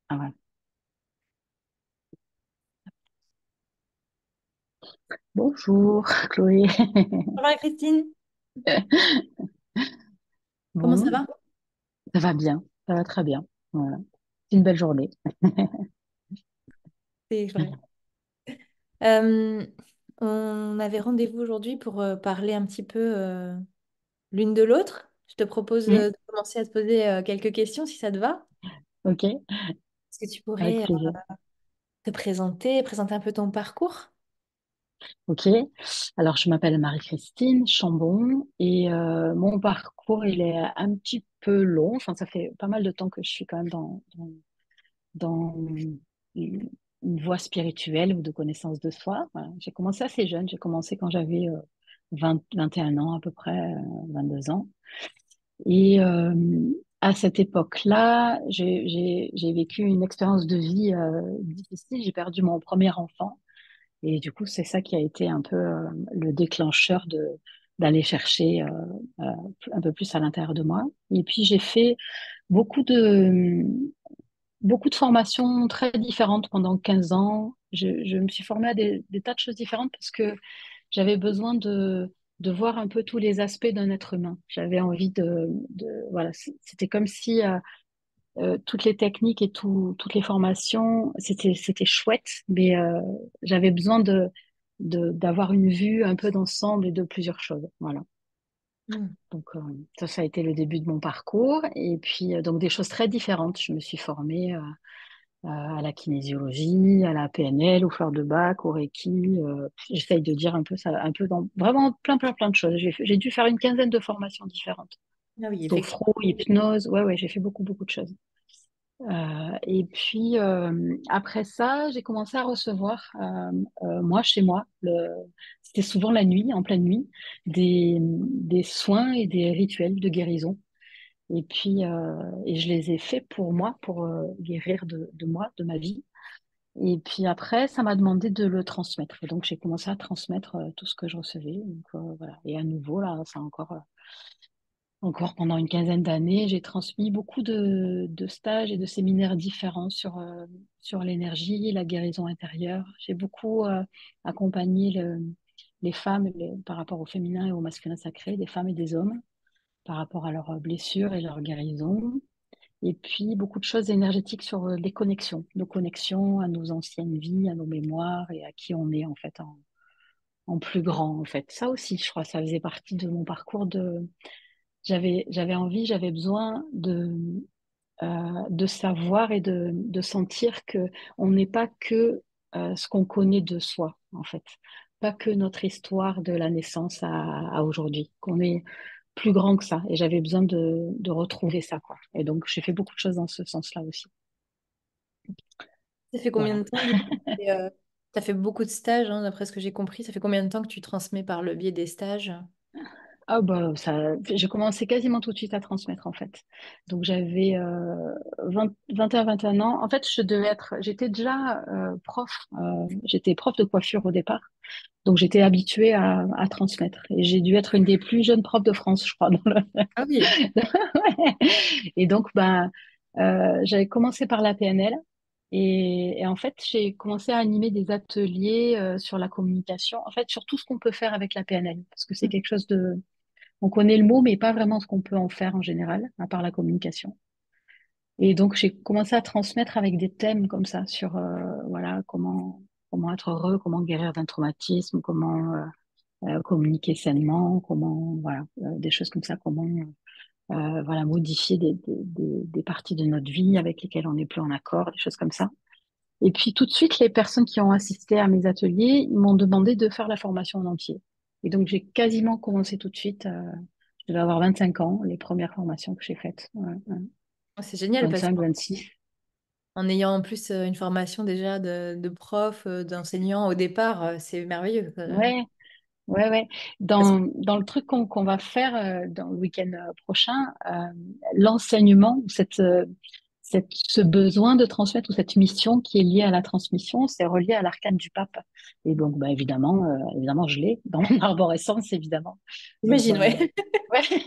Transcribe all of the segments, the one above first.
Ah ouais. Bonjour, Chloé. Bonjour Christine, comment ça Bon, va? ça va bien, ça va très bien. Voilà. C'est une belle journée. C'est vrai. Euh, on avait rendez-vous aujourd'hui pour parler un petit peu l'une de l'autre. Je te propose Mm, de commencer à te poser quelques questions si ça te va. ok, Est-ce que tu avec pourrais plaisir. te présenter un peu ton parcours? Ok, alors je m'appelle Marie-Christine Chambon et mon parcours il est un petit peu long. Enfin, ça fait pas mal de temps que je suis quand même dans une voie spirituelle ou de connaissance de soi. Voilà. J'ai commencé assez jeune, j'ai commencé quand j'avais 21 ans à peu près, 22 ans. Et à cette époque-là, j'ai vécu une expérience de vie difficile. J'ai perdu mon premier enfant. Et du coup, c'est ça qui a été un peu le déclencheur d'aller chercher euh, un peu plus à l'intérieur de moi. Et puis, j'ai fait beaucoup de, beaucoup de formations très différentes pendant 15 ans. Je me suis formée à des tas de choses différentes parce que j'avais besoin de voir un peu tous les aspects d'un être humain. J'avais envie voilà, c'était comme si toutes les techniques et toutes les formations, c'était chouette, mais j'avais besoin d'avoir une vue un peu d'ensemble et de plusieurs choses. Voilà. Hmm. Donc ça a été le début de mon parcours. Et puis donc des choses très différentes. Je me suis formée à la kinésiologie, à la PNL, aux fleurs de bac, au Reiki. J'essaye de dire un peu ça, un peu dans vraiment plein de choses. J'ai dû faire une quinzaine de formations différentes. Ah oui, effectivement. Sophro, hypnose, ouais, j'ai fait beaucoup de choses. Et puis après ça, j'ai commencé à recevoir, moi chez moi, c'était souvent la nuit, en pleine nuit, des soins et des rituels de guérison. Et puis, et je les ai faits pour moi, pour guérir de moi, de ma vie. Et puis après, ça m'a demandé de le transmettre. Et donc, j'ai commencé à transmettre tout ce que je recevais. Donc, voilà. Et à nouveau, là, ça encore pendant une quinzaine d'années, j'ai transmis beaucoup de stages et de séminaires différents sur l'énergie, la guérison intérieure. J'ai beaucoup accompagné les femmes par rapport au féminin et au masculin sacré, des femmes et des hommes, par rapport à leurs blessures et leur guérison. Et puis beaucoup de choses énergétiques sur les connexions, nos connexions à nos anciennes vies, à nos mémoires et à qui on est en fait en plus grand en fait. Ça aussi, je crois, ça faisait partie de mon parcours j'avais envie, j'avais besoin de savoir et de sentir que on n'est pas que ce qu'on connaît de soi, en fait. Pas que notre histoire de la naissance à aujourd'hui, qu'on est plus grand que ça. Et j'avais besoin de retrouver ça, quoi. Et donc, j'ai fait beaucoup de choses dans ce sens-là aussi. Ça fait combien Voilà. de temps du coup? Tu as fait beaucoup de stages, hein, d'après ce que j'ai compris. Ça fait combien de temps que tu transmets par le biais des stages? Ah bah ça, j'ai commencé quasiment tout de suite à transmettre en fait. Donc j'avais 21 ans. En fait, j'étais déjà prof. J'étais prof de coiffure au départ. Donc j'étais habituée à transmettre. Et j'ai dû être une des plus jeunes profs de France, je crois. Ah oui. Et donc j'avais commencé par la PNL. Et en fait, j'ai commencé à animer des ateliers sur la communication, en fait, sur tout ce qu'on peut faire avec la PNL, parce que c'est quelque chose on connaît le mot, mais pas vraiment ce qu'on peut en faire en général, à part la communication. Et donc, j'ai commencé à transmettre avec des thèmes comme ça sur, voilà, comment être heureux, comment guérir d'un traumatisme, comment communiquer sainement, comment, voilà, des choses comme ça, comment, voilà, modifier des parties de notre vie avec lesquelles on n'est plus en accord, des choses comme ça. Et puis, tout de suite, les personnes qui ont assisté à mes ateliers, ils m'ont demandé de faire la formation en entier. Et donc, j'ai quasiment commencé tout de suite. Je devais avoir 25 ans, les premières formations que j'ai faites. Ouais, ouais. Oh, c'est génial parce 25, qu'en 26. en ayant en plus une formation déjà de prof, d'enseignant au départ, c'est merveilleux. Ouais, ouais. Parce Dans le truc qu'on va faire dans le week-end prochain, l'enseignement, ce besoin de transmettre ou cette mission qui est liée à la transmission, c'est relié à l'arcane du pape. Et donc, bah, évidemment, je l'ai dans mon arborescence, évidemment. Donc, J'imagine, ouais. ouais.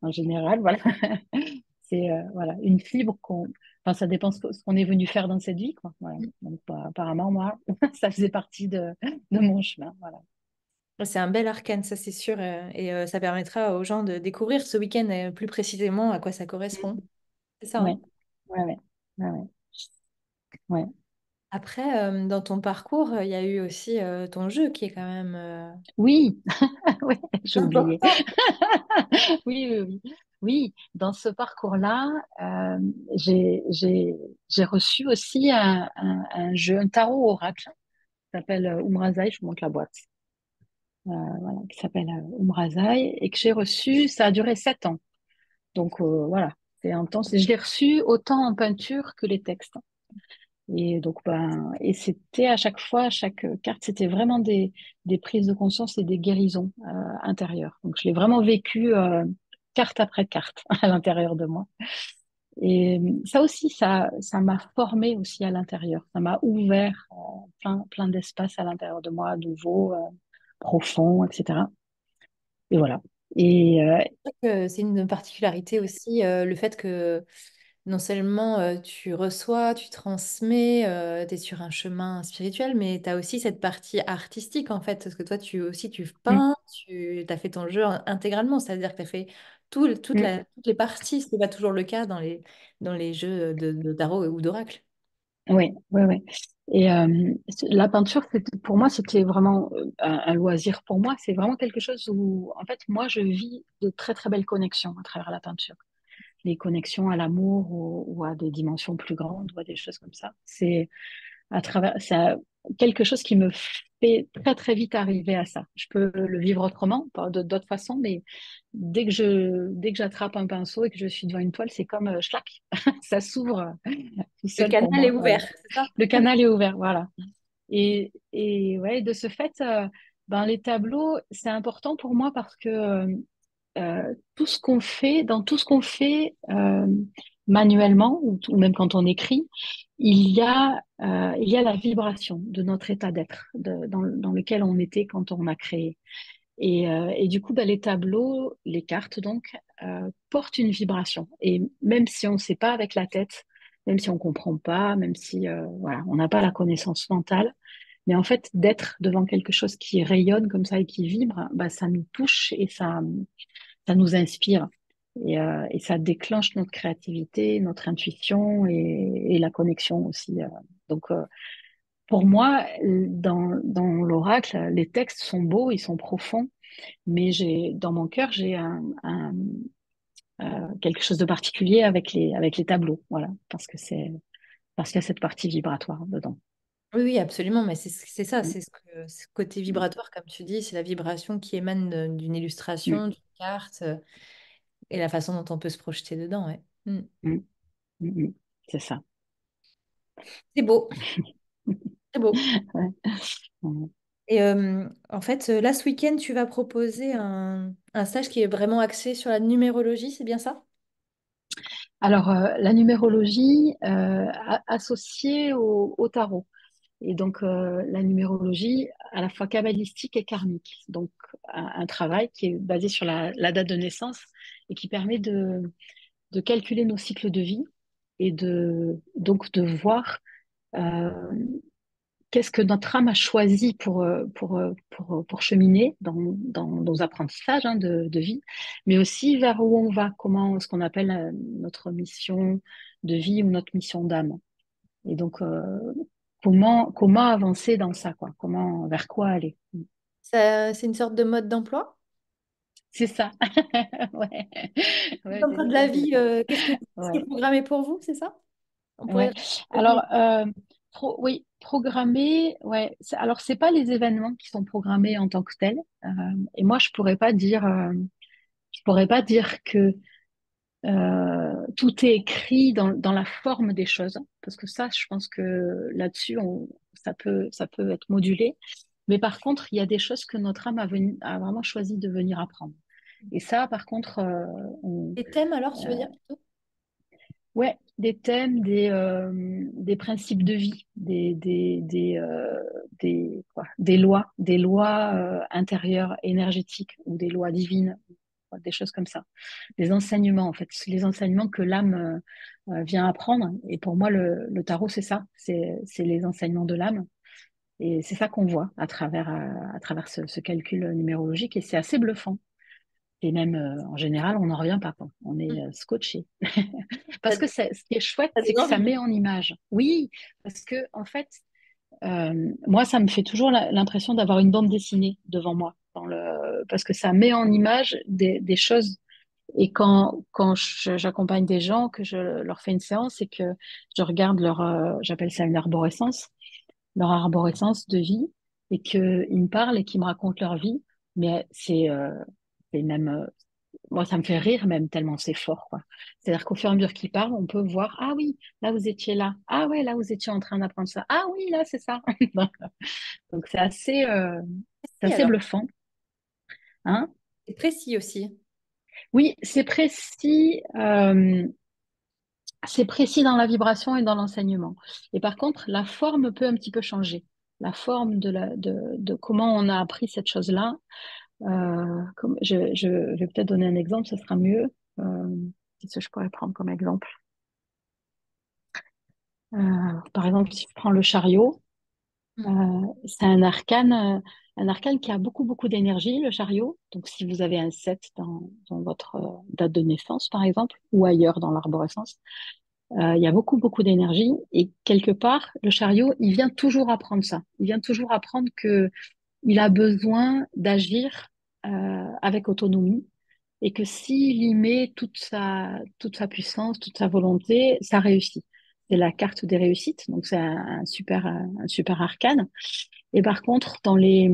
En général, voilà. C'est voilà, une fibre Enfin, ça dépend ce qu'on est venu faire dans cette vie, quoi. Voilà. Donc, bah, apparemment, moi, ça faisait partie de mon chemin. Voilà. C'est un bel arcane, ça c'est sûr, et ça permettra aux gens de découvrir ce week-end plus précisément à quoi ça correspond. C'est ça, Ouais, hein. ouais, ouais, ouais, ouais. Ouais. Après, dans ton parcours, il y a eu aussi ton jeu qui est quand même Oui, ouais, j'ai oublié. important. Oui, oui, oui. Oui, dans ce parcours-là, j'ai, j'ai, j'ai reçu aussi un jeu, un tarot oracle, qui s'appelle Umrazai, je vous montre la boîte, voilà, qui s'appelle Umrazai, et que j'ai reçu, ça a duré 7 ans. Donc voilà, c'est intense. Et je l'ai reçu autant en peinture que les textes. Et donc, ben, et c'était à chaque fois, chaque carte, c'était vraiment des prises de conscience et des guérisons intérieures. Donc, je l'ai vraiment vécu carte après carte à l'intérieur de moi. Et ça aussi, ça m'a formé aussi à l'intérieur. Ça m'a ouvert plein d'espace à l'intérieur de moi, nouveau, profond, etc. Et voilà. Et C'est une particularité aussi, le fait que non seulement tu reçois, tu transmets, tu es sur un chemin spirituel, mais tu as aussi cette partie artistique en fait, parce que toi tu aussi tu mm, peins, tu as fait ton jeu intégralement, c'est-à-dire que tu as fait mm, toutes les parties, ce n'est pas toujours le cas dans les jeux de tarot ou d'oracle. oui, oui, oui. Et la peinture, pour moi, c'était vraiment un loisir. Pour moi, c'est vraiment quelque chose où, en fait, moi, je vis de très, très belles connexions à travers la peinture. Les connexions à l'amour ou à des dimensions plus grandes ou à des choses comme ça. C'est quelque chose qui me fait très, très vite arriver à ça. Je peux le vivre autrement, pas d'autres façons, mais dès que j'attrape un pinceau et que je suis devant une toile, c'est comme schlac, ça s'ouvre tout Le seul pour canal est moi. Voilà. ouvert, c'est ça? Le canal est ouvert, voilà. Et ouais, de ce fait, ben, les tableaux, c'est important pour moi parce que tout ce qu'on fait, dans tout ce qu'on fait manuellement ou même quand on écrit, il y a la vibration de notre état d'être, dans lequel on était quand on a créé. Et du coup, ben, les tableaux, les cartes donc, portent une vibration. Et même si on ne sait pas avec la tête, même si on ne comprend pas, même si voilà, on n'a pas la connaissance mentale, mais en fait, d'être devant quelque chose qui rayonne comme ça et qui vibre, bah, ça nous touche et ça nous inspire. Et ça déclenche notre créativité, notre intuition et la connexion aussi. Donc, pour moi, dans l'oracle, les textes sont beaux, ils sont profonds, mais dans mon cœur, j'ai quelque chose de particulier avec les tableaux. Voilà, parce qu'il y a cette partie vibratoire dedans. Oui, oui, absolument, mais c'est ça, Mm, ce côté vibratoire, comme tu dis, c'est la vibration qui émane d'une mm, illustration, d'une carte, et la façon dont on peut se projeter dedans, ouais. Mm. mm, mm, mm. C'est ça. C'est beau, c'est beau. Ouais. Ouais. Et en fait, là, ce week-end, tu vas proposer un stage qui est vraiment axé sur la numérologie, c'est bien ça? Alors, la numérologie associée au tarot. Et donc, la numérologie à la fois kabbalistique et karmique. Donc, un travail qui est basé sur la date de naissance et qui permet de calculer nos cycles de vie et donc de voir euh, qu'est-ce que notre âme a choisi pour cheminer dans nos apprentissages hein, de vie, mais aussi vers où on va, ce qu'on appelle notre mission de vie ou notre mission d'âme. Et donc, comment avancer dans ça, quoi? Vers quoi aller? C'est une sorte de mode d'emploi? C'est ça. Ouais, ouais, D'emploi de la c'est vie, ça. qu'est-ce qui Ouais, est programmé pour vous, c'est ça? On ouais. pourrait Alors, oui, programmer, ouais. Alors, c'est pas les événements qui sont programmés en tant que tels. Et moi, je pourrais pas dire que tout est écrit dans la forme des choses, parce que ça, je pense que là-dessus, ça peut être modulé. Mais par contre, il y a des choses que notre âme a vraiment choisi de venir apprendre. Et ça, par contre, les thèmes alors, euh, tu veux dire plutôt? ouais, des thèmes, des principes de vie, des lois intérieures énergétiques ou des lois divines. des choses comme ça. Des enseignements, en fait, les enseignements que l'âme vient apprendre. Et pour moi, le tarot, c'est ça, c'est les enseignements de l'âme. Et c'est ça qu'on voit à travers ce calcul numérologique. Et c'est assez bluffant. Et même, en général, on n'en revient pas, quoi. On est scotché. Ça, Parce que ce qui est chouette, ça c'est donne que ça envie. met en image. Oui, parce que, en fait, moi, ça me fait toujours l'impression d'avoir une bande dessinée devant moi. Parce que ça met en image des choses. Et quand j'accompagne des gens, que je leur fais une séance et que je regarde j'appelle ça une arborescence, leur arborescence de vie, et qu'ils me parlent et qu'ils me racontent leur vie, mais c'est même, moi, ça me fait rire même tellement c'est fort, quoi. C'est-à-dire qu'au fur et à mesure qu'ils parlent, on peut voir, ah oui, là vous étiez là, ah ouais, là vous étiez en train d'apprendre ça, ah oui, là c'est ça. Donc c'est Et assez alors, bluffant, hein. c'est précis aussi. Oui, c'est précis dans la vibration et dans l'enseignement. Et par contre, la forme peut un petit peu changer. La forme de comment on a appris cette chose-là. Je vais peut-être donner un exemple, ça sera mieux. Euh, Qu'est-ce que je pourrais prendre comme exemple? Par exemple, si je prends le chariot, Mm. c'est un arcane qui a beaucoup, beaucoup d'énergie, le chariot. Donc, si vous avez un 7 dans votre date de naissance, par exemple, ou ailleurs dans l'arborescence, il y a beaucoup, beaucoup d'énergie. Et quelque part, le chariot, il vient toujours apprendre ça. Il vient toujours apprendre que il a besoin d'agir avec autonomie et que s'il y met toute sa puissance, toute sa volonté, ça réussit. C'est la carte des réussites, donc c'est un super arcane. Et par contre, dans les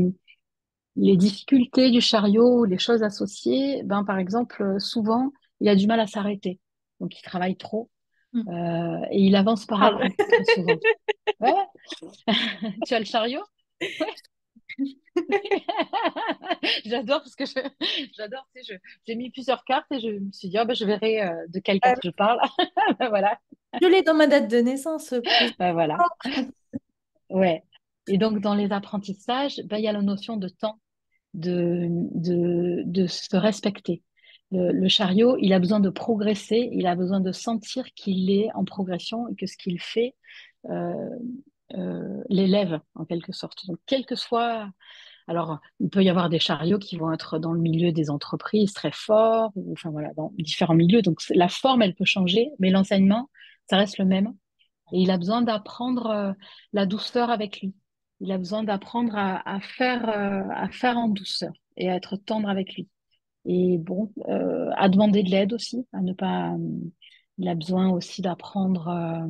difficultés du chariot, les choses associées, ben, par exemple, souvent, il a du mal à s'arrêter. Donc, il travaille trop Mm. et il avance par Parle. à-coups très souvent. Ouais. Tu as le chariot? Ouais. J'adore parce que j'adore, tu sais, j'ai mis plusieurs cartes et je me suis dit, oh, ben, je verrai de quelle Euh, carte je parle. Ben, voilà, Je l'ai dans ma date de naissance plus. ben, voilà, ouais. Et donc, dans les apprentissages, ben, il y a la notion de temps, de se respecter. Le chariot, il a besoin de progresser, il a besoin de sentir qu'il est en progression et que ce qu'il fait euh, l'élève, en quelque sorte. Donc, quel que soit alors, il peut y avoir des chariots qui vont être dans le milieu des entreprises très forts, ou enfin voilà, dans différents milieux. Donc, la forme, elle peut changer, mais l'enseignement, ça reste le même. Et il a besoin d'apprendre la douceur avec lui. Il a besoin d'apprendre à faire en douceur et à être tendre avec lui. Et bon, à demander de l'aide aussi, à ne pas. Il a besoin aussi d'apprendre.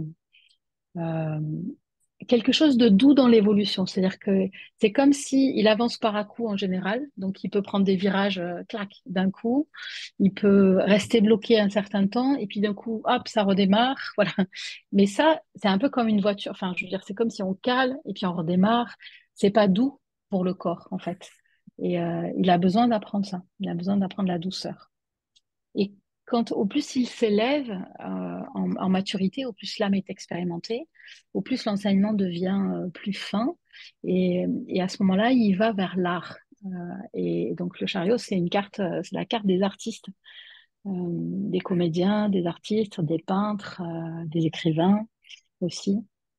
Euh, quelque chose de doux dans l'évolution. C'est-à-dire que c'est comme si il avance par à coup en général. Donc, il peut prendre des virages, clac, d'un coup. Il peut rester bloqué un certain temps et puis d'un coup, hop, ça redémarre. Voilà. Mais ça, c'est un peu comme une voiture. Enfin, je veux dire, c'est comme si on cale et puis on redémarre. C'est pas doux pour le corps, en fait. Et il a besoin d'apprendre ça. Il a besoin d'apprendre la douceur. Et au plus il s'élève en maturité, au plus l'âme est expérimentée, au plus l'enseignement devient plus fin. Et à ce moment-là, il va vers l'art. Et donc le chariot, c'est la carte des artistes, des comédiens, des artistes, des peintres, des écrivains aussi.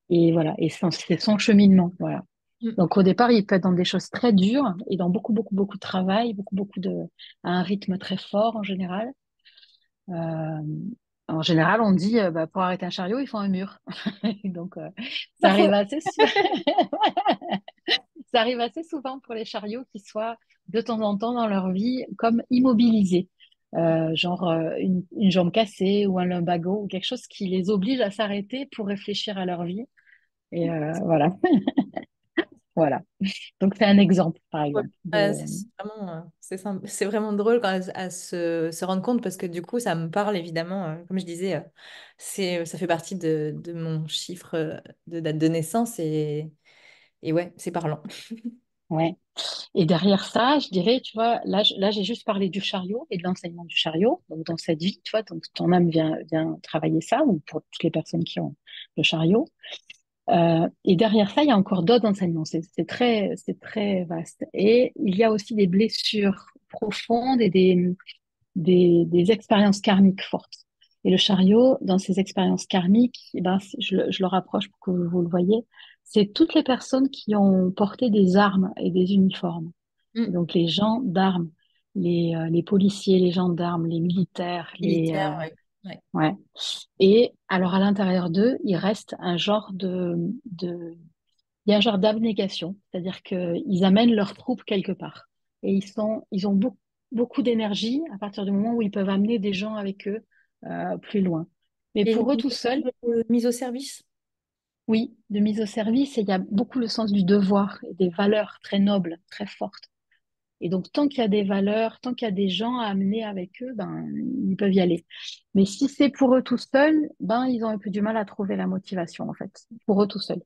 Et voilà, et c'est son cheminement. Voilà. Mm. Donc au départ, il peut être dans des choses très dures et dans beaucoup, beaucoup, beaucoup de travail, à un rythme très fort en général. Euh, En général, on dit bah, pour arrêter un chariot, il faut un mur. Donc, ça Pas arrive faux. assez ça arrive assez souvent pour les chariots qui soient de temps en temps dans leur vie comme immobilisés. Genre une jambe cassée ou un lumbago ou quelque chose qui les oblige à s'arrêter pour réfléchir à leur vie. Et voilà, voilà. Donc c'est un exemple, par Ouais. exemple. C'est vraiment, c'est vraiment drôle quand à se rendre compte parce que du coup, ça me parle évidemment. Comme je disais, ça fait partie de mon chiffre de date de naissance et ouais, c'est parlant. Ouais. Et derrière ça, je dirais, tu vois, là, j'ai juste parlé du chariot et de l'enseignement du chariot. Donc, dans cette vie, tu vois, donc ton âme vient travailler ça, ou pour toutes les personnes qui ont le chariot. Et derrière ça, il y a encore d'autres enseignements. C'est très vaste. Et il y a aussi des blessures profondes et des expériences karmiques fortes. Et le chariot, dans ces expériences karmiques, eh ben, je le rapproche pour que vous le voyez, c'est toutes les personnes qui ont porté des armes et des uniformes. Et Mm. donc les gens d'armes, les policiers, les gendarmes, les militaires, Militaire, ouais. Ouais. ouais. Et alors à l'intérieur d'eux, il reste un genre il y a un genre d'abnégation, c'est-à-dire qu'ils amènent leurs troupes quelque part. Et ils ont beaucoup d'énergie à partir du moment où ils peuvent amener des gens avec eux plus loin. Mais Il y a pour eux une tout seuls, mise au service. oui, de mise au service, et il y a beaucoup le sens du devoir et des valeurs très nobles, très fortes. Et donc, tant qu'il y a des valeurs, tant qu'il y a des gens à amener avec eux, ben, ils peuvent y aller. Mais si c'est pour eux tout seuls, ben, ils ont un peu du mal à trouver la motivation, en fait, pour eux tout seuls.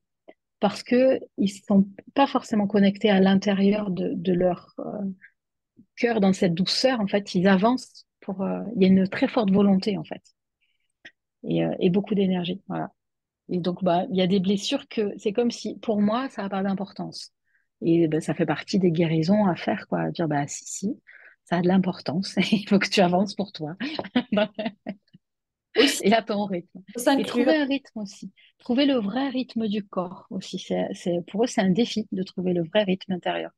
Parce que ils sont pas forcément connectés à l'intérieur de leur cœur dans cette douceur. En fait, ils avancent il y a une très forte volonté, en fait, et beaucoup d'énergie. Voilà. Et donc, bah, il y a des blessures que c'est comme si, pour moi, ça n'a pas d'importance. Et ben, ça fait partie des guérisons à faire, quoi. À dire, bah, si, ça a de l'importance. Il faut que tu avances pour toi Aussi, et à ton rythme. faut Et s'inclure. trouver un rythme aussi. Trouver le vrai rythme du corps aussi. Pour eux, c'est un défi de trouver le vrai rythme intérieur.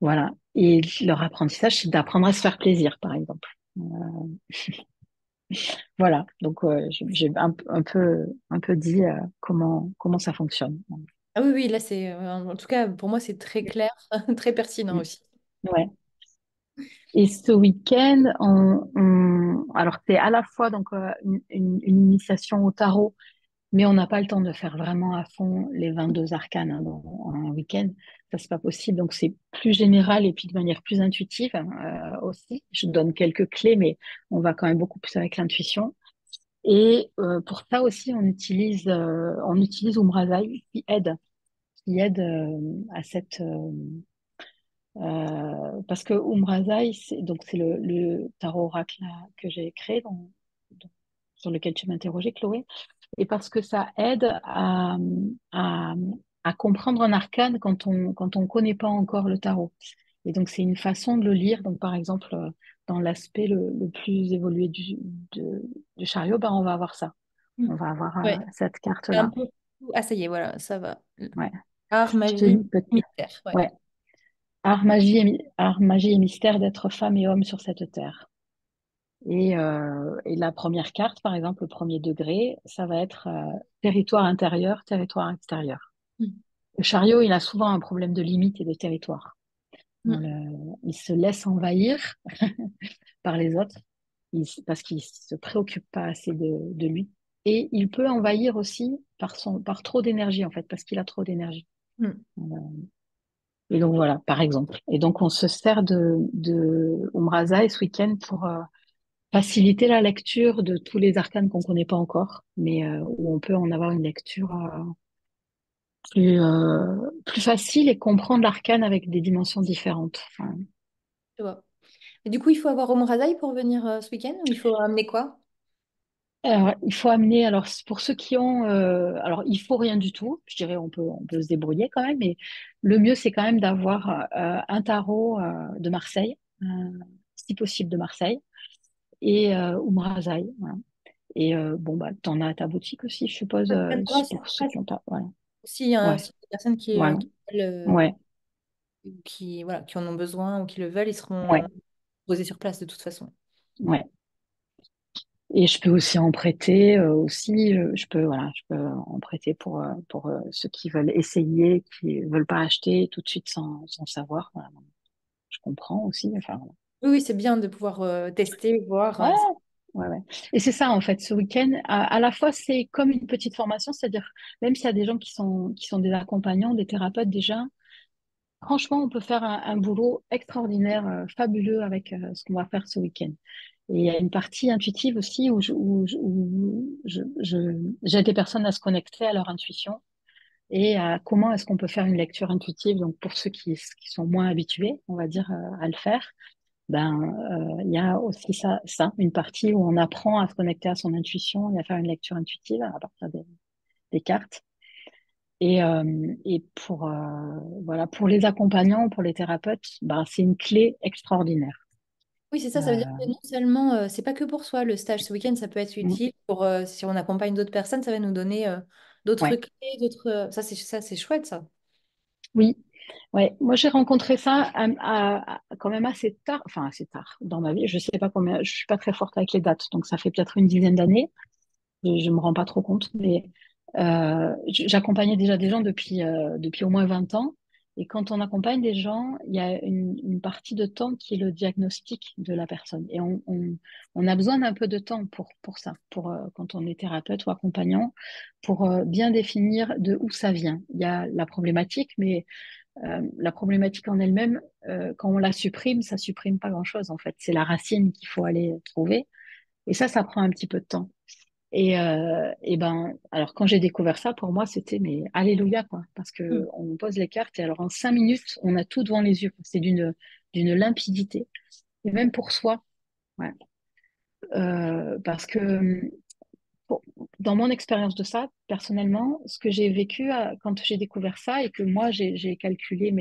Voilà. Et leur apprentissage, c'est d'apprendre à se faire plaisir, par exemple. Voilà. Donc, j'ai un peu dit comment ça fonctionne. Ah oui, oui, là, c'est, en tout cas, pour moi, c'est très clair, très pertinent Mm. aussi. Ouais. Et ce week-end, alors c'est à la fois donc une initiation au tarot, mais on n'a pas le temps de faire vraiment à fond les 22 arcanes hein, dans un week-end. Ça, c'est pas possible. Donc c'est plus général et puis de manière plus intuitive aussi. Je donne quelques clés, mais on va quand même beaucoup plus avec l'intuition. Et pour ça aussi, on utilise Umrazai qui aide à cette parce que Umrazai, c'est le tarot oracle là, que j'ai créé, sur lequel tu m'interrogeais, Chloé, et parce que ça aide à, à comprendre un arcane quand on connaît pas encore le tarot. Et donc, c'est une façon de le lire. Donc, par exemple, dans l'aspect le plus évolué du chariot, ben, on va avoir ça. Mm. On va avoir Ouais, cette c'est un carte-là. peu... Ah, ça y est, voilà, ça va. Ouais. Art, Je te magie, lis peut-être. mystère. Ouais. Ouais. Art, magie et mystère d'être femme et homme sur cette terre. Et la première carte, par exemple, le premier degré, ça va être territoire intérieur, territoire extérieur. Mm. Le chariot, il a souvent un problème de limite et de territoire. Mm. Il se laisse envahir par les autres parce qu'il se préoccupe pas assez de lui. Et il peut envahir aussi par trop d'énergie, en fait, parce qu'il a trop d'énergie. Mm. Euh, Et donc voilà, par exemple. Et donc on se sert de Umraza ce week-end pour faciliter la lecture de tous les arcanes qu'on connaît pas encore, mais où on peut en avoir une lecture plus facile et comprendre l'arcane avec des dimensions différentes. Enfin, Je vois. Et du coup, il faut avoir Omrazaï pour venir ce week-end ou il faut amener quoi? alors, il faut amener, alors pour ceux qui ont, alors il faut rien du tout, je dirais on peut se débrouiller quand même, mais le mieux c'est quand même d'avoir un tarot de Marseille, si possible de Marseille, et Umrazaï. Voilà. Et bon, bah, t'en as à ta boutique aussi, je suppose, Ouais, sur pour ceux place. qui ont pas. Voilà. Si, Ouais, si des personnes voilà. Ouais, voilà, qui en ont besoin ou qui le veulent, ils seront ouais, posés sur place de toute façon. ouais. Et je peux aussi en prêter aussi. Je peux en prêter pour ceux qui veulent essayer, qui veulent pas acheter tout de suite sans savoir. Voilà. Je comprends aussi. Enfin, voilà. Oui, oui, c'est bien de pouvoir tester, voir. Ouais, ouais, ouais. Et c'est ça, en fait, ce week-end, à la fois, c'est comme une petite formation, c'est-à-dire, même s'il y a des gens qui sont des accompagnants, des thérapeutes déjà, franchement, on peut faire un boulot extraordinaire, fabuleux avec ce qu'on va faire ce week-end. Et il y a une partie intuitive aussi où j'aide des personnes à se connecter à leur intuition et à comment est-ce qu'on peut faire une lecture intuitive. Donc, pour ceux qui sont moins habitués, on va dire, à le faire, ben, il y a aussi ça, une partie où on apprend à se connecter à son intuition et à faire une lecture intuitive à partir des cartes. Et voilà, pour les accompagnants, pour les thérapeutes, ben, c'est une clé extraordinaire. Oui, c'est ça, ça veut dire Euh, que non seulement, c'est pas que pour soi, le stage ce week-end, ça peut être mm, utile pour, si on accompagne d'autres personnes, ça va nous donner d'autres ouais, clés, d'autres... ça, c'est chouette, ça. oui, ouais. Moi, j'ai rencontré ça quand même assez tard, enfin assez tard dans ma vie. Je sais pas combien, je suis pas très forte avec les dates, donc ça fait peut-être une dizaine d'années. Je me rends pas trop compte, mais j'accompagnais déjà des gens depuis au moins 20 ans. Et quand on accompagne des gens, il y a une partie de temps qui est le diagnostic de la personne. Et on a besoin d'un peu de temps pour ça, quand on est thérapeute ou accompagnant, pour bien définir de où ça vient. Il y a la problématique, mais la problématique en elle-même, quand on la supprime, ça supprime pas grand-chose en fait. C'est la racine qu'il faut aller trouver. Et ça prend un petit peu de temps. Et ben, alors quand j'ai découvert ça, pour moi, c'était mais alléluia, quoi, parce que Mm. on pose les cartes et alors en 5 minutes, on a tout devant les yeux. C'est d'une limpidité. Et même pour soi, ouais. Parce que pour- dans mon expérience de ça, personnellement, ce que j'ai vécu quand j'ai découvert ça et que moi j'ai calculé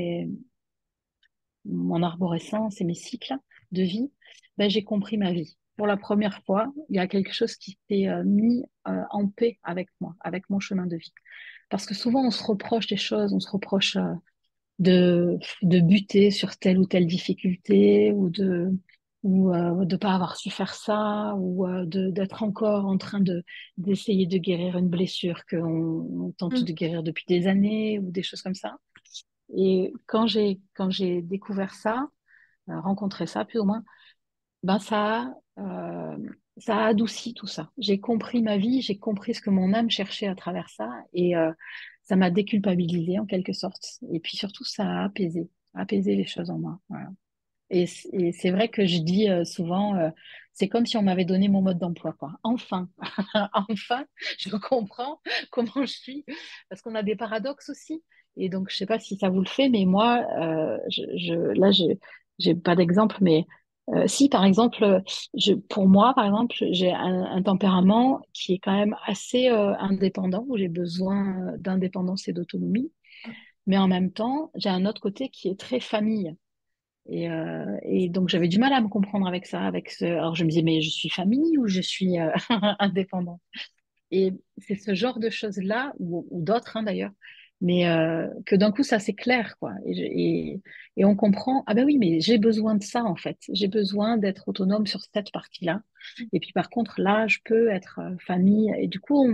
mon arborescence et mes cycles de vie, ben, j'ai compris ma vie. Pour la première fois, il y a quelque chose qui s'est mis en paix avec moi, avec mon chemin de vie. Parce que souvent, on se reproche des choses, on se reproche de buter sur telle ou telle difficulté ou de pas avoir su faire ça ou d'être encore en train d'essayer de guérir une blessure qu'on tente Mm. de guérir depuis des années ou des choses comme ça. Et quand j'ai découvert ça, rencontré ça plus ou moins, ben ça a adouci tout ça. J'ai compris ma vie, j'ai compris ce que mon âme cherchait à travers ça et ça m'a déculpabilisé en quelque sorte. Et puis surtout, ça a apaisé les choses en moi. Voilà. Et c'est vrai que je dis souvent, c'est comme si on m'avait donné mon mode d'emploi, quoi. Enfin, enfin, je comprends comment je suis, parce qu'on a des paradoxes aussi. Et donc, je sais pas si ça vous le fait, mais moi, là, j'ai pas d'exemple, mais si, par exemple, pour moi, par exemple, j'ai un tempérament qui est quand même assez indépendant, où j'ai besoin d'indépendance et d'autonomie, mais en même temps, j'ai un autre côté qui est très famille. Et donc j'avais du mal à me comprendre avec ça, Alors je me disais, mais je suis famille ou je suis indépendante? Et c'est ce genre de choses-là, ou d'autres hein, d'ailleurs, mais que d'un coup ça s'éclaire, quoi. Et on comprend, ah ben oui, mais j'ai besoin de ça en fait. J'ai besoin d'être autonome sur cette partie-là. Et puis par contre, là, je peux être famille. Et du coup,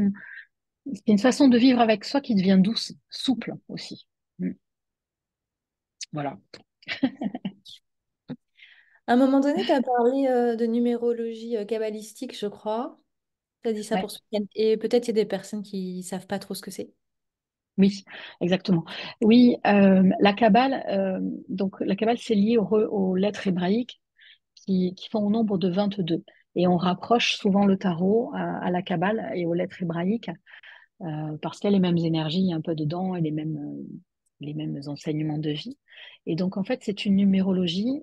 c'est une façon de vivre avec soi qui devient douce, souple aussi. Mm. Voilà. À un moment donné, tu as parlé de numérologie kabbalistique, je crois. Tu as dit ça Ouais. pour ce week-end. Et peut-être il y a des personnes qui savent pas trop ce que c'est. Oui, exactement. Oui, la Kabbale, donc la Kabbale, c'est lié aux lettres hébraïques qui font au nombre de 22. Et on rapproche souvent le tarot à la Kabbale et aux lettres hébraïques parce qu'il y a les mêmes énergies un peu dedans et les mêmes enseignements de vie. Et donc, en fait, c'est une numérologie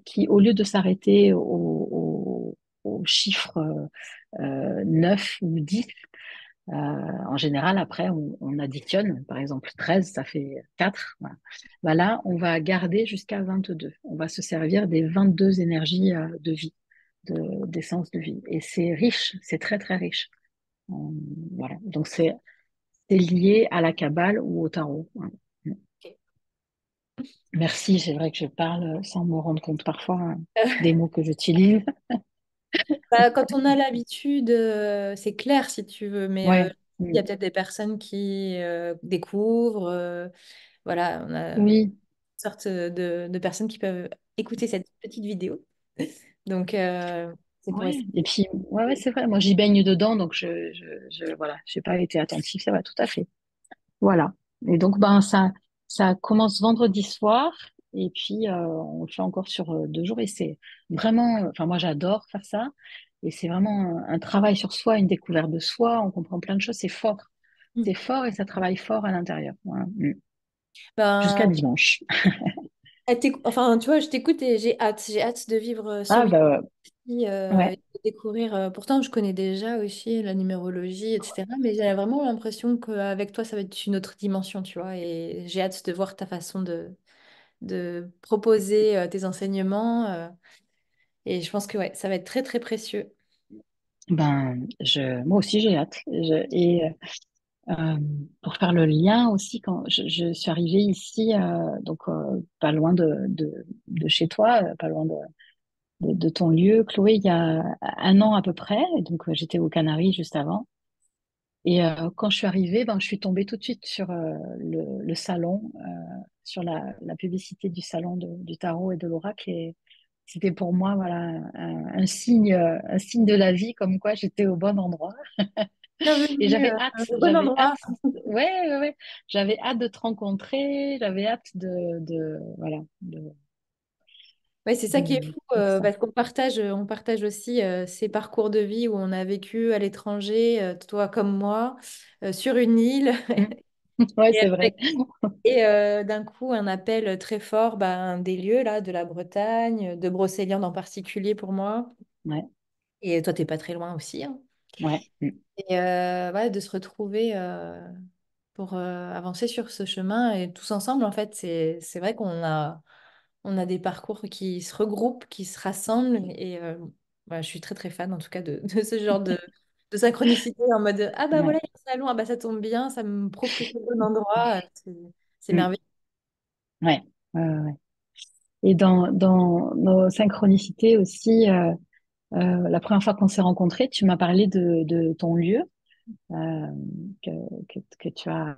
qui, au lieu de s'arrêter au chiffre 9 ou 10, en général, après, on additionne. Par exemple, 13, ça fait 4. Voilà. Bah là, on va garder jusqu'à 22. On va se servir des 22 énergies de vie, d'essence de vie. Et c'est riche, c'est très, très riche. Euh, voilà. Donc, c'est lié à la Kabbale ou au tarot. Voilà. Ok. Merci, c'est vrai que je parle sans me rendre compte parfois des mots que j'utilise. Bah, quand on a l'habitude, c'est clair si tu veux, mais Ouais. il y Mm. a peut-être des personnes qui découvrent. Voilà, on a une Oui. sorte de personnes qui peuvent écouter cette petite vidéo. Donc, c'est pour Ouais. essayer. Et puis, ouais, ouais, c'est vrai. Moi, j'y baigne dedans, donc voilà, j'ai pas été attentive. Ça va, tout à fait. Voilà. Et donc, ben, ça commence vendredi soir. Et puis, on le fait encore sur 2 jours. Et c'est vraiment, enfin, moi, j'adore faire ça. Et c'est vraiment un travail sur soi, une découverte de soi. On comprend plein de choses. C'est fort. Mm. C'est fort et ça travaille fort à l'intérieur. Voilà. Mm. Jusqu'à Ben, dimanche. enfin, tu vois, je t'écoute et j'ai hâte de vivre ce Ah, week-end. bah, Il y ouais. découvrir. Pourtant, je connais déjà aussi la numérologie, etc. Mais j'ai vraiment l'impression qu'avec toi, ça va être une autre dimension, tu vois. Et j'ai hâte de voir ta façon de proposer tes enseignements. Et je pense que ouais, ça va être très, très précieux. Moi aussi, j'ai hâte. Euh, pour faire le lien aussi, quand je suis arrivée ici, donc pas loin de chez toi, pas loin de ton lieu, Chloé, il y a un an à peu près. Et donc, j'étais aux Canaries juste avant. Et quand je suis arrivée, ben, je suis tombée tout de suite sur le salon, sur la publicité du salon du tarot et de l'oracle. Et c'était pour moi, voilà, un signe de la vie, comme quoi j'étais au bon endroit. Et Bienvenue au bon j'avais hâte, endroit. ouais, ouais, ouais. J'avais hâte de te rencontrer, j'avais hâte voilà, Ouais, c'est ça qui est de fou, faire ça. parce on partage aussi ces parcours de vie où on a vécu à l'étranger, toi comme moi, sur une île, Mm. Ouais, et, c'est vrai. d'un coup un appel très fort ben, des lieux là, de la Bretagne, de Brocéliande en particulier pour moi. Ouais, Et toi, t'es pas très loin aussi, hein. ouais. Mm, Et ouais, de se retrouver pour avancer sur ce chemin et tous ensemble, en fait, c'est vrai on a des parcours qui se regroupent, qui se rassemblent. Et ouais, je suis très, très fan, en tout cas, de ce genre de synchronicité en mode, ah bah ouais, voilà, il y a un salon, ah bah ça tombe bien, ça me prouve que c'est le bon endroit. C'est mm, merveilleux. ouais, ouais, ouais, ouais. Et dans nos synchronicités aussi, la première fois qu'on s'est rencontrés, tu m'as parlé de ton lieu euh, que, que tu as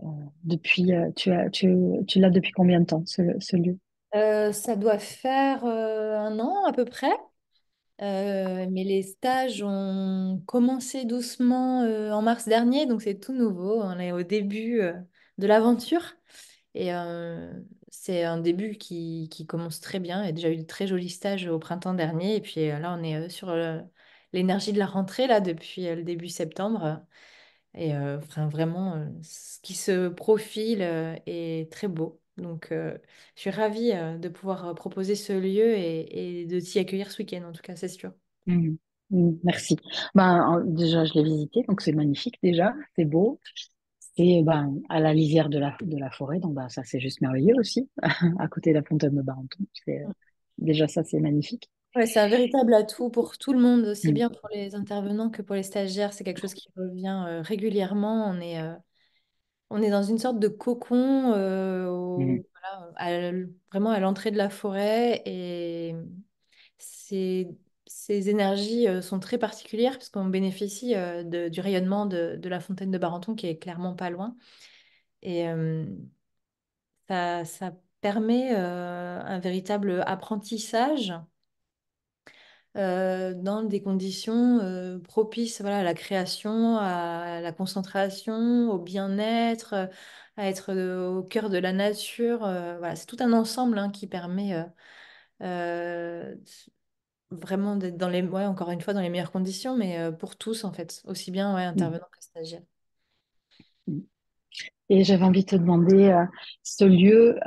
euh, depuis, tu l'as depuis combien de temps, ce lieu? Ça doit faire un an à peu près. Mais les stages ont commencé doucement en mars dernier, donc c'est tout nouveau. On est au début de l'aventure. Et c'est un début qui commence très bien. Il y a déjà eu de très jolis stages au printemps dernier. Et puis là, on est sur l'énergie de la rentrée là, depuis le début septembre. Et enfin, vraiment, ce qui se profile est très beau. Donc, je suis ravie de pouvoir proposer ce lieu et de t'y accueillir ce week-end, en tout cas, c'est sûr. Mhm. Mhm, merci. Déjà, je l'ai visité, donc c'est magnifique déjà, c'est beau. C'est à la lisière de la forêt, donc ça c'est juste merveilleux aussi, à côté de la fontaine de Barenton. Déjà ça c'est magnifique. Ouais, c'est un véritable atout pour tout le monde, aussi Mhm. bien pour les intervenants que pour les stagiaires. C'est quelque chose qui revient régulièrement. On est dans une sorte de cocon Mhm. voilà, vraiment à l'entrée de la forêt. Et ces, ces énergies sont très particulières puisqu'on bénéficie du rayonnement de la fontaine de Barenton qui est clairement pas loin. Et ça permet un véritable apprentissage dans des conditions propices voilà, à la création, à la concentration, au bien-être, à être au cœur de la nature. Voilà, c'est tout un ensemble hein, qui permet euh, vraiment d'être ouais, encore une fois, dans les meilleures conditions, mais pour tous en fait, aussi bien ouais, Mhm. intervenants que stagiaires. Mhm. Et j'avais envie de te demander, ce lieu,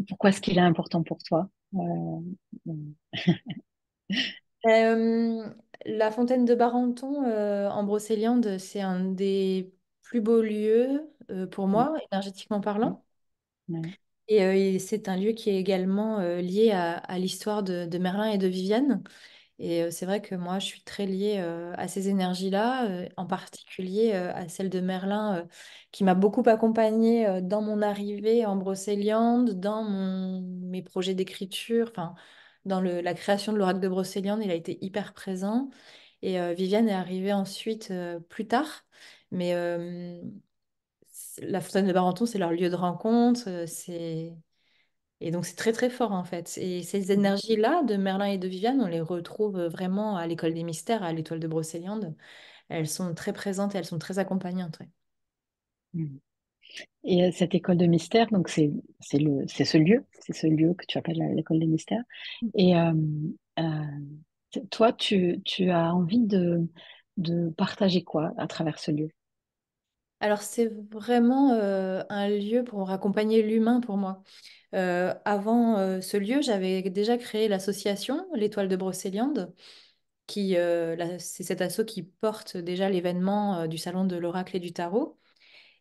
pourquoi est-ce qu'il est important pour toi? Euh, la fontaine de Barenton en Brocéliande, c'est un des plus beaux lieux pour Mhm. moi, énergétiquement Mhm. parlant. Ouais. Et c'est un lieu qui est également lié à l'histoire de Merlin et de Viviane. Et c'est vrai que moi, je suis très liée à ces énergies-là, en particulier à celle de Merlin, qui m'a beaucoup accompagnée dans mon arrivée en Brocéliande, dans mes projets d'écriture, enfin, dans la création de l'oracle de Brocéliande, il a été hyper présent. Et Viviane est arrivée ensuite, plus tard. Mais la Fontaine de Barenton, c'est leur lieu de rencontre, et donc, c'est très, très fort, en fait. Et ces énergies-là, de Merlin et de Viviane, on les retrouve vraiment à l'École des Mystères, à l'Étoile de Brocéliande. Elles sont très présentes et elles sont très accompagnantes. Ouais. Mhm. Et cette école de mystère, donc c'est ce lieu que tu appelles l'école des mystères. Et euh, toi, tu as envie de partager quoi à travers ce lieu? Alors, c'est vraiment un lieu pour accompagner l'humain pour moi. Avant ce lieu, j'avais déjà créé l'association, l'Étoile de Brocéliande. c'est cet asso qui porte déjà l'événement du Salon de l'Oracle et du Tarot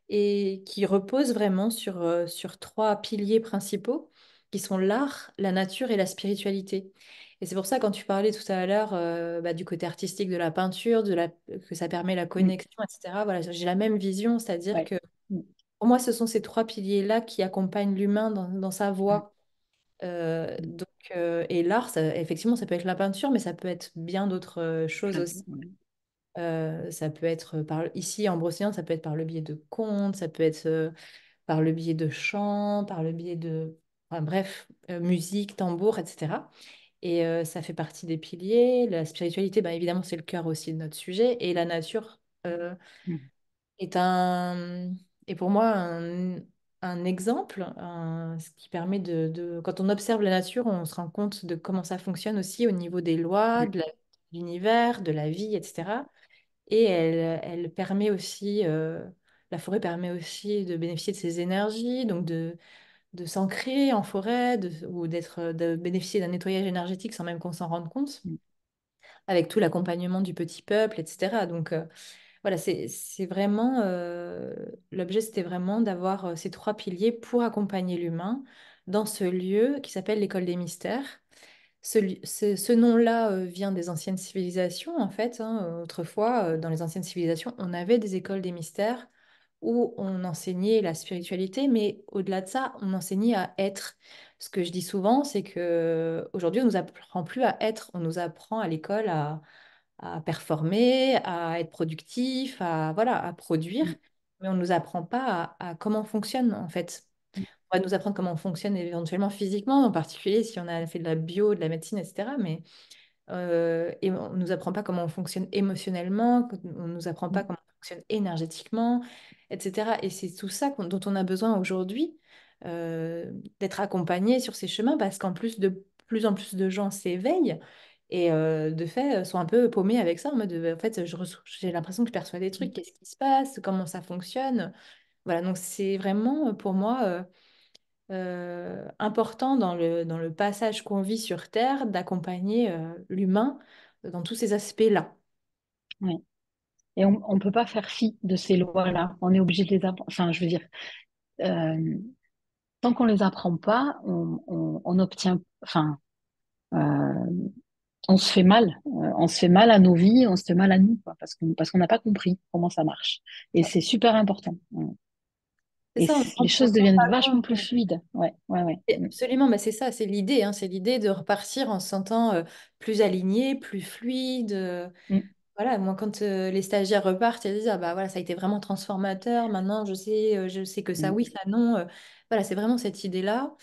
et qui repose vraiment sur trois piliers principaux qui sont l'art, la nature et la spiritualité. Et c'est pour ça, quand tu parlais tout à l'heure du côté artistique de la peinture, que ça permet la Mm. connexion, etc., voilà, j'ai la même vision, c'est-à-dire Ouais. que Mm. pour moi, ce sont ces trois piliers-là qui accompagnent l'humain dans sa Mm. voie. Mm. Et l'art, effectivement, ça peut être la peinture, mais ça peut être bien d'autres choses Plein- aussi. ouais. Ça peut être ici en Brocéliande, ça peut être par le biais de contes, ça peut être par le biais de chants, par le biais de, enfin, bref, musique, tambour, etc. Et ça fait partie des piliers. La spiritualité, ben, évidemment, c'est le cœur aussi de notre sujet. Et la nature Mm. est est pour moi un exemple, ce qui permet quand on observe la nature, on se rend compte de comment ça fonctionne aussi au niveau des lois, Mm. de l'univers, de la vie, etc. Et elle permet aussi, la forêt permet aussi de bénéficier de ses énergies, donc de s'ancrer en forêt ou de bénéficier d'un nettoyage énergétique sans même qu'on s'en rende compte, Mm. avec tout l'accompagnement du petit peuple, etc. Donc voilà, c'est vraiment, l'objet, c'était vraiment d'avoir ces trois piliers pour accompagner l'humain dans ce lieu qui s'appelle l'école des mystères. Ce nom-là vient des anciennes civilisations, en fait, hein. Autrefois, dans les anciennes civilisations, on avait des écoles des mystères où on enseignait la spiritualité, mais au-delà de ça, on enseignait à être. Ce que je dis souvent, c'est que aujourd'hui, on nous apprend plus à être, on nous apprend à l'école à performer, à être productif, voilà, à produire, Mm. mais on ne nous apprend pas à comment fonctionne, en fait. On va nous apprendre comment on fonctionne éventuellement physiquement, en particulier si on a fait de la bio, de la médecine, etc. Et on ne nous apprend pas comment on fonctionne émotionnellement, on ne nous apprend pas Mm. comment on fonctionne énergétiquement, etc. Et c'est tout ça dont on a besoin aujourd'hui, euh, d'être accompagné sur ces chemins, parce qu'en plus en plus de gens s'éveillent et de fait sont un peu paumés avec ça, en mode, en fait, j'ai l'impression que je perçois des trucs, Mm. qu'est-ce qui se passe, comment ça fonctionne. Voilà, donc c'est vraiment pour moi important dans le passage qu'on vit sur Terre d'accompagner l'humain dans tous ces aspects-là. Ouais. Et on ne peut pas faire fi de ces lois-là. On est obligé de les apprendre. Enfin, je veux dire, euh, tant qu'on les apprend pas, on obtient. Enfin, euh, on se fait mal. On se fait mal à nos vies, on se fait mal à nous, quoi, parce qu'on n'a pas compris comment ça marche. Et c'est super important. Ouais. C'est Et ça, les on choses se rend deviennent pas vachement compte. plus fluides. Ouais, ouais, ouais. Et Mm. absolument, mais c'est ça, c'est l'idée, hein, c'est l'idée de repartir en se sentant plus aligné, plus fluide. Mm. Voilà, moi, quand les stagiaires repartent, ils disent, ah bah voilà, ça a été vraiment transformateur, maintenant je sais que ça Mm. oui, ça non. Voilà, c'est vraiment cette idée-là.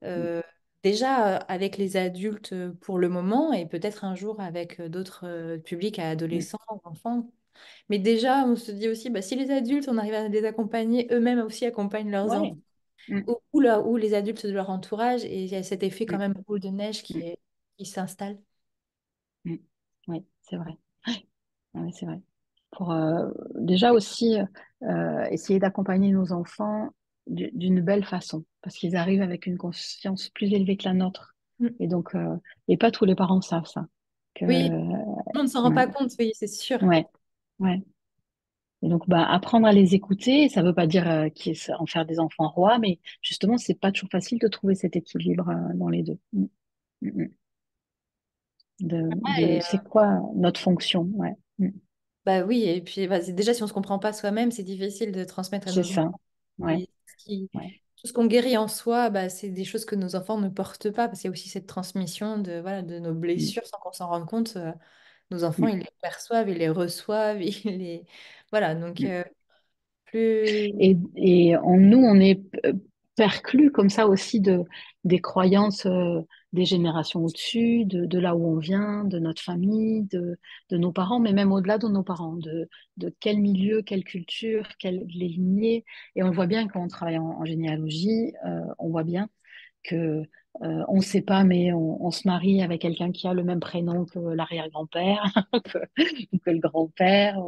Euh, Déjà avec les adultes pour le moment et peut-être un jour avec d'autres publics, Mm. adolescents, enfants. Mais déjà, on se dit aussi, bah, si les adultes, on arrive à les accompagner, eux-mêmes aussi accompagnent leurs enfants Ouais. Mm. ou les adultes de leur entourage et il y a cet effet quand Mm. même boule de neige Mm. qui s'installe. Mm. Oui, c'est vrai. Ouais, c'est vrai. Pour déjà aussi essayer d'accompagner nos enfants d'une belle façon, parce qu'ils arrivent avec une conscience plus élevée que la nôtre. Mm. Et donc, et pas tous les parents savent ça. Que, Oui, on ne s'en rend ouais, pas compte, oui, c'est sûr. ouais, ouais. Et donc, bah, apprendre à les écouter, ça veut pas dire en faire des enfants rois, mais justement, c'est pas toujours facile de trouver cet équilibre dans les deux. Mm, mm. Et, C'est quoi notre fonction, ouais. Mm. bah oui, et puis bah, déjà, si on ne se comprend pas soi-même, c'est difficile de transmettre à C'est nos ça. enfants. Ouais, Et ouais. tout ce qu'on guérit en soi, bah, c'est des choses que nos enfants ne portent pas, parce qu'il y a aussi cette transmission voilà, de nos Mm, blessures sans qu'on s'en rende compte. Nos enfants, mm, ils les perçoivent, ils les reçoivent, Voilà, donc mm. plus... Et en nous, on est perclus comme ça aussi des croyances des générations au-dessus, de là où on vient, de notre famille, de nos parents, mais même au-delà de nos parents, de quel milieu, quelle culture, quelles les lignées. Et on le voit bien quand on travaille en généalogie, on voit bien que on ne sait pas, mais on se marie avec quelqu'un qui a le même prénom que l'arrière-grand-père, que le grand-père,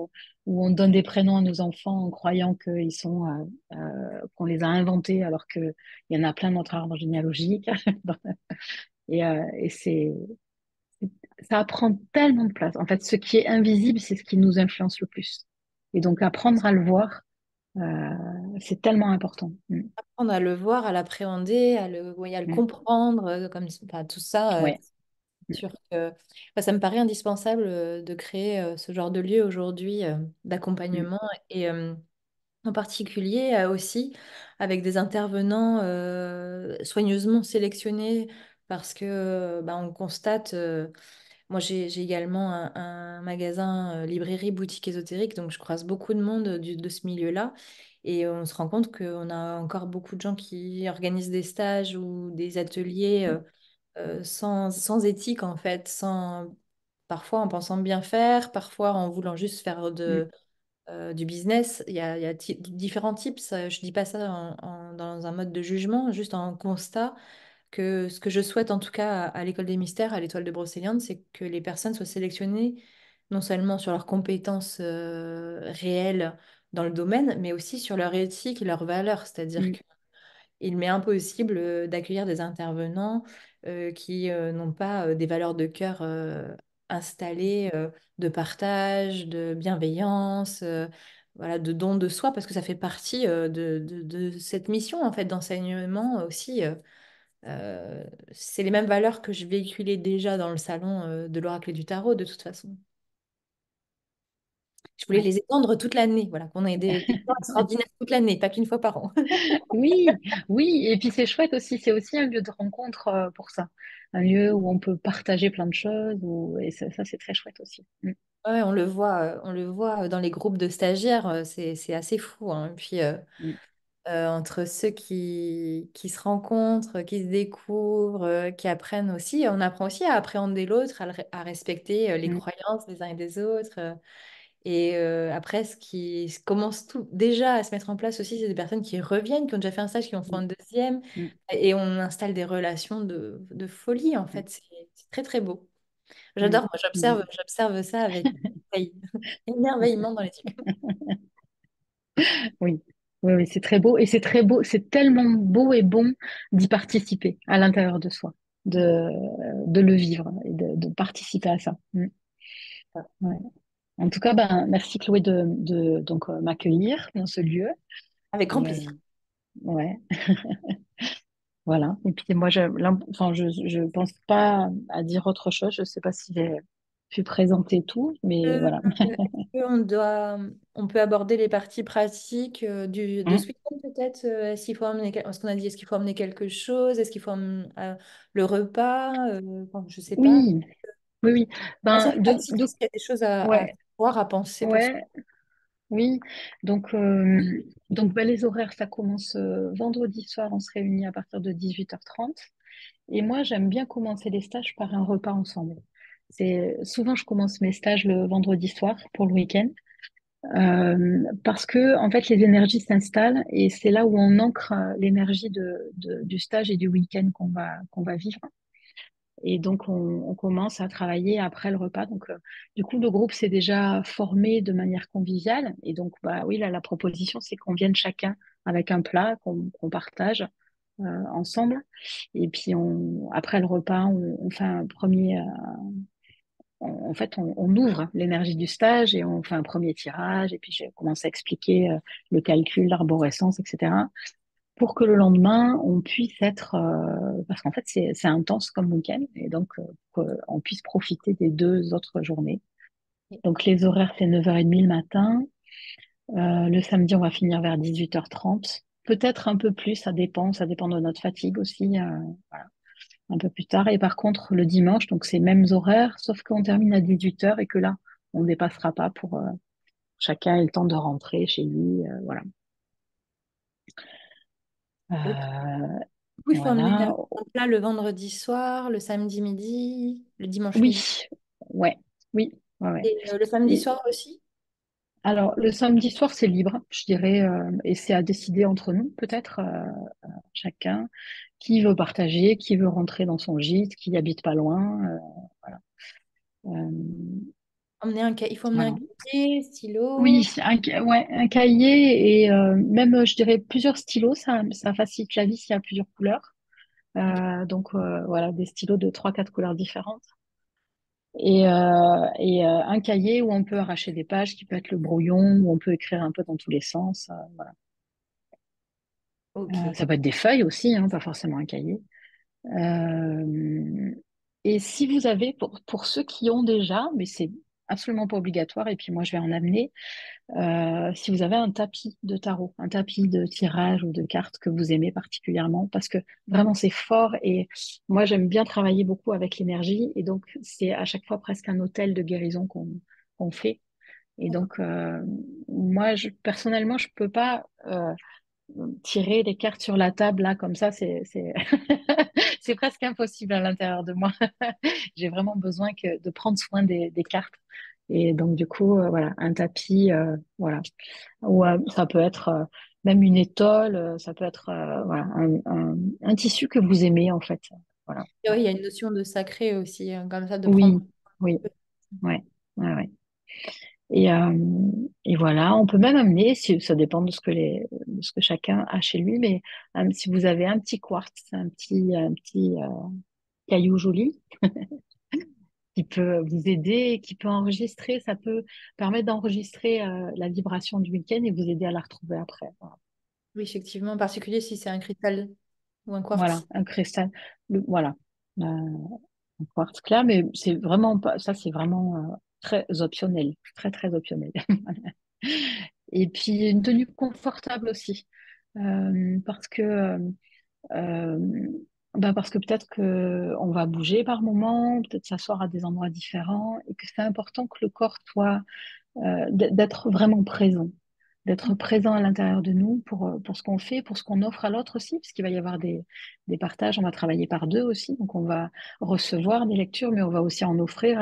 ou on donne des prénoms à nos enfants en croyant qu'on les a inventés alors qu'il y en a plein dans notre arbre généalogique. Et c'est ça prend tellement de place. En fait, ce qui est invisible, c'est ce qui nous influence le plus. Et donc, apprendre à le voir, c'est tellement important. Mm. Apprendre à le voir, à l'appréhender, oui, à le Mm. comprendre, comme enfin, tout ça. Ouais. Mm. Sûr que enfin, ça me paraît indispensable de créer ce genre de lieu aujourd'hui Mm. d'accompagnement et en particulier aussi avec des intervenants soigneusement sélectionnés parce que bah, on constate, moi j'ai également un magasin librairie boutique ésotérique donc je croise beaucoup de monde de ce milieu-là et on se rend compte qu'on a encore beaucoup de gens qui organisent des stages ou des ateliers sans éthique en fait, parfois en pensant bien faire, parfois en voulant juste faire Mm. du business. Il y a différents types. Je dis pas ça dans un mode de jugement, juste en constat que ce que je souhaite en tout cas à l'École des Mystères, à l'Étoile de Brocéliande, c'est que les personnes soient sélectionnées non seulement sur leurs compétences réelles dans le domaine, mais aussi sur leur éthique et leurs valeurs. C'est-à-dire Mm. que il m'est impossible d'accueillir des intervenants qui n'ont pas des valeurs de cœur installées, de partage, de bienveillance, voilà, de don de soi, parce que ça fait partie de cette mission en fait d'enseignement aussi. C'est les mêmes valeurs que je véhiculais déjà dans le salon de l'oracle et du tarot de toute façon. Je voulais Ouais. les étendre toute l'année, voilà, qu'on ait des gens extraordinaires toute l'année, pas qu'une fois par an. Oui, oui, et puis c'est chouette aussi, c'est aussi un lieu de rencontre pour ça, un lieu où on peut partager plein de choses, et ça, c'est très chouette aussi. Mm. Ouais, on le voit dans les groupes de stagiaires, c'est assez fou, hein. Et puis, Mm. entre ceux qui se rencontrent, qui se découvrent, qui apprennent aussi, on apprend aussi à appréhender l'autre, à respecter les Mm. croyances des uns et des autres. Et après, ce qui commence tout, déjà à se mettre en place aussi, c'est des personnes qui reviennent, qui ont déjà fait un stage, qui en font Mm. un deuxième, Mm. et on installe des relations de folie, en Mm. fait. C'est très, très beau. Mm. J'adore, moi, Mm. j'observe ça avec émerveillement dans les yeux. Oui, oui, oui, c'est très beau, et c'est très beau, c'est tellement beau et bon d'y participer à l'intérieur de soi, de, de le vivre et de participer à ça. Mm. Ouais. En tout cas, ben, merci Chloé de donc m'accueillir dans ce lieu. Avec grand Et, plaisir. ouais, voilà. Et puis moi, enfin, je pense pas à dire autre chose. Je sais pas si j'ai pu présenter tout, mais voilà. Est-ce qu'on on peut aborder les parties pratiques de ce Hein. week-end peut-être? Est-ce qu'il faut emmener, ce qu'on a dit, est-ce qu'il faut emmener quelque chose? Est-ce qu'il faut emmener le repas? Enfin, je sais pas. Oui, oui, oui. Façon Ben, pratique, est-ce qu'il y a des choses à ouais, voir, à penser pour ça? ouais, oui. Donc ben, les horaires, ça commence vendredi soir. On se réunit à partir de 18h30. Et moi, j'aime bien commencer les stages par un repas ensemble. Souvent, je commence mes stages le vendredi soir pour le week-end. Parce que en fait les énergies s'installent et c'est là où on ancre l'énergie du stage et du week-end qu'on va vivre. Et donc on commence à travailler après le repas. Donc du coup le groupe s'est déjà formé de manière conviviale et donc bah oui là la proposition c'est qu'on vienne chacun avec un plat qu'on partage ensemble et puis après le repas on fait un premier en fait, on ouvre l'énergie du stage et on fait un premier tirage. Et puis, je commence à expliquer le calcul, l'arborescence, etc. Pour que le lendemain, on puisse être... parce qu'en fait, c'est intense comme week-end. Et donc, qu'on puisse profiter des 2 autres journées. Donc, les horaires, c'est 9h30 le matin. Le samedi, on va finir vers 18h30. Peut-être un peu plus, ça dépend de notre fatigue aussi. Voilà, un peu plus tard. Et par contre, le dimanche, donc c'est mêmes horaires, sauf qu'on termine à 18h et que là, on ne dépassera pas pour chacun ait le temps de rentrer chez lui. Voilà. Ok. Euh, Du coup, il faut emmener voilà. un plat le vendredi soir, le samedi midi, le dimanche Oui, midi. ouais, oui, ouais, ouais. Et le samedi Et soir aussi? alors, le samedi soir, c'est libre, je dirais, et c'est à décider entre nous, peut-être, chacun, qui veut partager, qui veut rentrer dans son gîte, qui habite pas loin. Voilà. Euh, Il faut emmener un voilà. cahier, stylo. Oui, ouais, un cahier et même, je dirais, plusieurs stylos, ça facilite la vie s'il y a plusieurs couleurs. Ok. Donc, voilà, des stylos de 3, 4 couleurs différentes. un cahier où on peut arracher des pages, qui peut être le brouillon, où on peut écrire un peu dans tous les sens. Voilà. Ok. Ça peut être des feuilles aussi, hein, pas forcément un cahier. Euh, et si vous avez, pour ceux qui ont déjà, mais c'est absolument pas obligatoire, et puis moi je vais en amener, si vous avez un tapis de tarot, un tapis de tirage ou de cartes que vous aimez particulièrement, parce que vraiment c'est fort et moi j'aime bien travailler beaucoup avec l'énergie et donc c'est à chaque fois presque un hôtel de guérison qu'on fait. Et D'accord. donc moi personnellement je peux pas tirer les cartes sur la table là comme ça, c'est c'est presque impossible à l'intérieur de moi. J'ai vraiment besoin de prendre soin des cartes. Et donc, du coup, voilà, un tapis, voilà. Ou ça peut être même une étole, ça peut être voilà, un tissu que vous aimez, en fait. Voilà. Et oui, il y a une notion de sacré aussi, comme ça, de prendre. Oui, oui, ouais, ouais, ouais. Et, euh, et voilà, on peut même amener, si, ça dépend de ce que chacun a chez lui, mais si vous avez un petit quartz, un petit caillou joli, qui peut vous aider, qui peut enregistrer, ça peut permettre d'enregistrer la vibration du week-end et vous aider à la retrouver après. Voilà, Oui, effectivement, en particulier si c'est un cristal ou un voilà, quartz. un cristal, voilà, un quartz clair, mais c'est vraiment pas, ça c'est vraiment très optionnel, très très optionnel. Et puis une tenue confortable aussi, parce que euh, parce que peut-être que on va bouger par moment, peut-être s'asseoir à des endroits différents, et que c'est important que le corps soit d'être vraiment présent, d'être présent à l'intérieur de nous pour ce qu'on fait, pour ce qu'on offre à l'autre aussi, parce qu'il va y avoir des partages, on va travailler par deux aussi, donc on va recevoir des lectures, mais on va aussi en offrir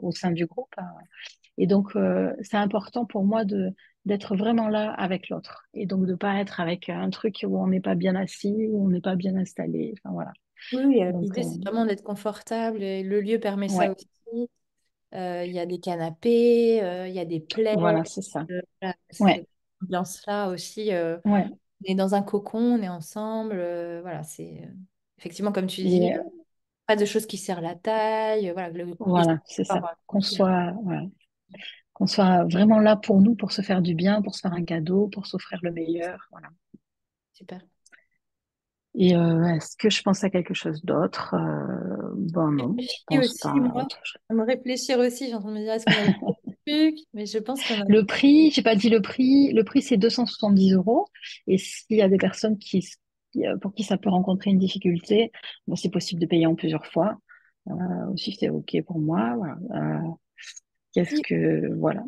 au sein du groupe. Et donc, c'est important pour moi d'être vraiment là avec l'autre, et donc de pas être avec un truc où on n'est pas bien assis, où on n'est pas bien installé, enfin voilà. Oui, oui, Donc, l'idée, c'est vraiment d'être confortable et le lieu permet ça ouais, aussi. Il y a des canapés, il y a des plaids. voilà, c'est ça. Voilà, Ouais, cette ambiance-là aussi. ouais. On est dans un cocon, on est ensemble. Voilà, c'est effectivement, comme tu dis, Et pas de choses qui serrent la taille. Voilà, les voilà, c'est ça. corps Qu'on compris, hein. soit, voilà, qu'on soit vraiment là pour nous, pour se faire du bien, pour se faire un cadeau, pour s'offrir le meilleur. Voilà. Super. Et est-ce que je pense à quelque chose d'autre? Bon, non, je Et pense pas aussi, à moi, autre chose. à me réfléchir aussi, j'ai en train de me dire, est-ce qu'on a des trucs? Mais je pense qu'on a. Le prix, j'ai pas dit le prix. Le prix, c'est 270 €. Et s'il y a des personnes pour qui ça peut rencontrer une difficulté, bon, c'est possible de payer en plusieurs fois. Aussi, c'est OK pour moi. Voilà. Qu'est-ce Si, que, voilà.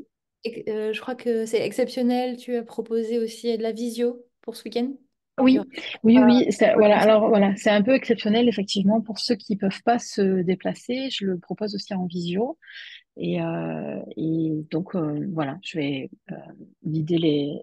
je crois que c'est exceptionnel. Tu as proposé aussi de la visio pour ce week-end. Il y Oui, aura oui, pas- oui. Voilà. Alors voilà, c'est un peu exceptionnel effectivement pour ceux qui peuvent pas se déplacer. Je le propose aussi en visio. Et donc, voilà, je vais guider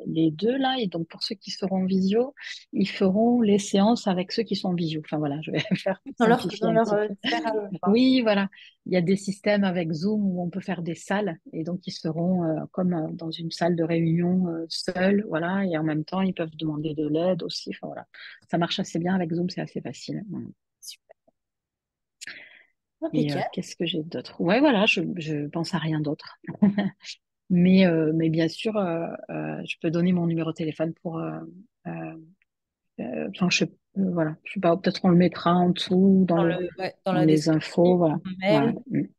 les deux là. Et donc, pour ceux qui seront en visio, ils feront les séances avec ceux qui sont en visio. Enfin, voilà, je vais faire pour simplifier dans un leur petit peu. sphère à eux, quoi. Oui, voilà. Il y a des systèmes avec Zoom où on peut faire des salles. Et donc, ils seront comme dans une salle de réunion seuls. Voilà. Et en même temps, ils peuvent demander de l'aide aussi. Enfin, voilà. Ça marche assez bien avec Zoom, c'est assez facile. Voilà. Super. Et Impeccable. qu'est-ce que j'ai d'autre? Ouais, voilà, je pense à rien d'autre. Mais bien sûr, je peux donner mon numéro de téléphone pour. Euh, enfin, voilà, je sais pas, peut-être on le mettra en dessous Ouais, dans dans la les description, infos, voilà, dans le voilà, mail.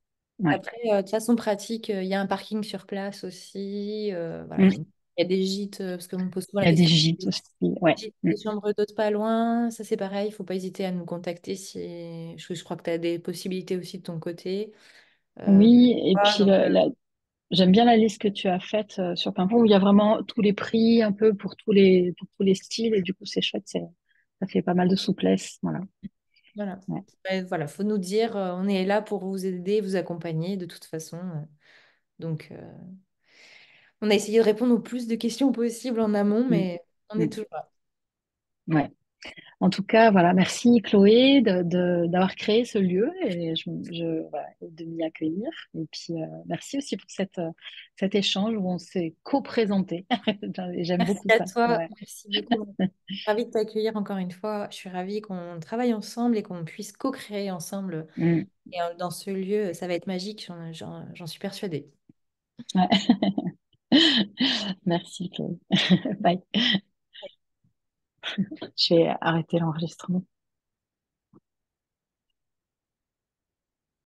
ouais. Après, de toute façon, pratique, il y a un parking sur place aussi. Voilà, Mm. il y a des gîtes, parce qu'on me pose souvent Il la y a des question. gîtes aussi, ouais. Mm. Des chambres d'hôtes pas loin, ça c'est pareil, il faut pas hésiter à nous contacter si je crois que tu as des possibilités aussi de ton côté. Oui, et Voilà, puis donc, j'aime bien la liste que tu as faite sur Pinpoint où il y a vraiment tous les prix un peu pour tous les styles et du coup c'est chouette, ça fait pas mal de souplesse, voilà. voilà. Ouais. Voilà, faut nous dire, on est là pour vous aider, vous accompagner de toute façon. Donc, on a essayé de répondre au plus de questions possibles en amont, Mm. mais on est Mm. toujours là. Ouais. En tout cas, voilà, merci Chloé d'avoir créé ce lieu et voilà, et de m'y accueillir. Et puis, merci aussi pour cet échange où on s'est co-présenté. J'aime Merci beaucoup à ça. toi, Ouais. merci beaucoup. Ravie de t'accueillir encore une fois. Je suis ravie qu'on travaille ensemble et qu'on puisse co-créer ensemble. Mm. Et dans ce lieu, ça va être magique, j'en suis persuadée. Ouais. Merci Chloé. Bye. Je vais arrêter l'enregistrement.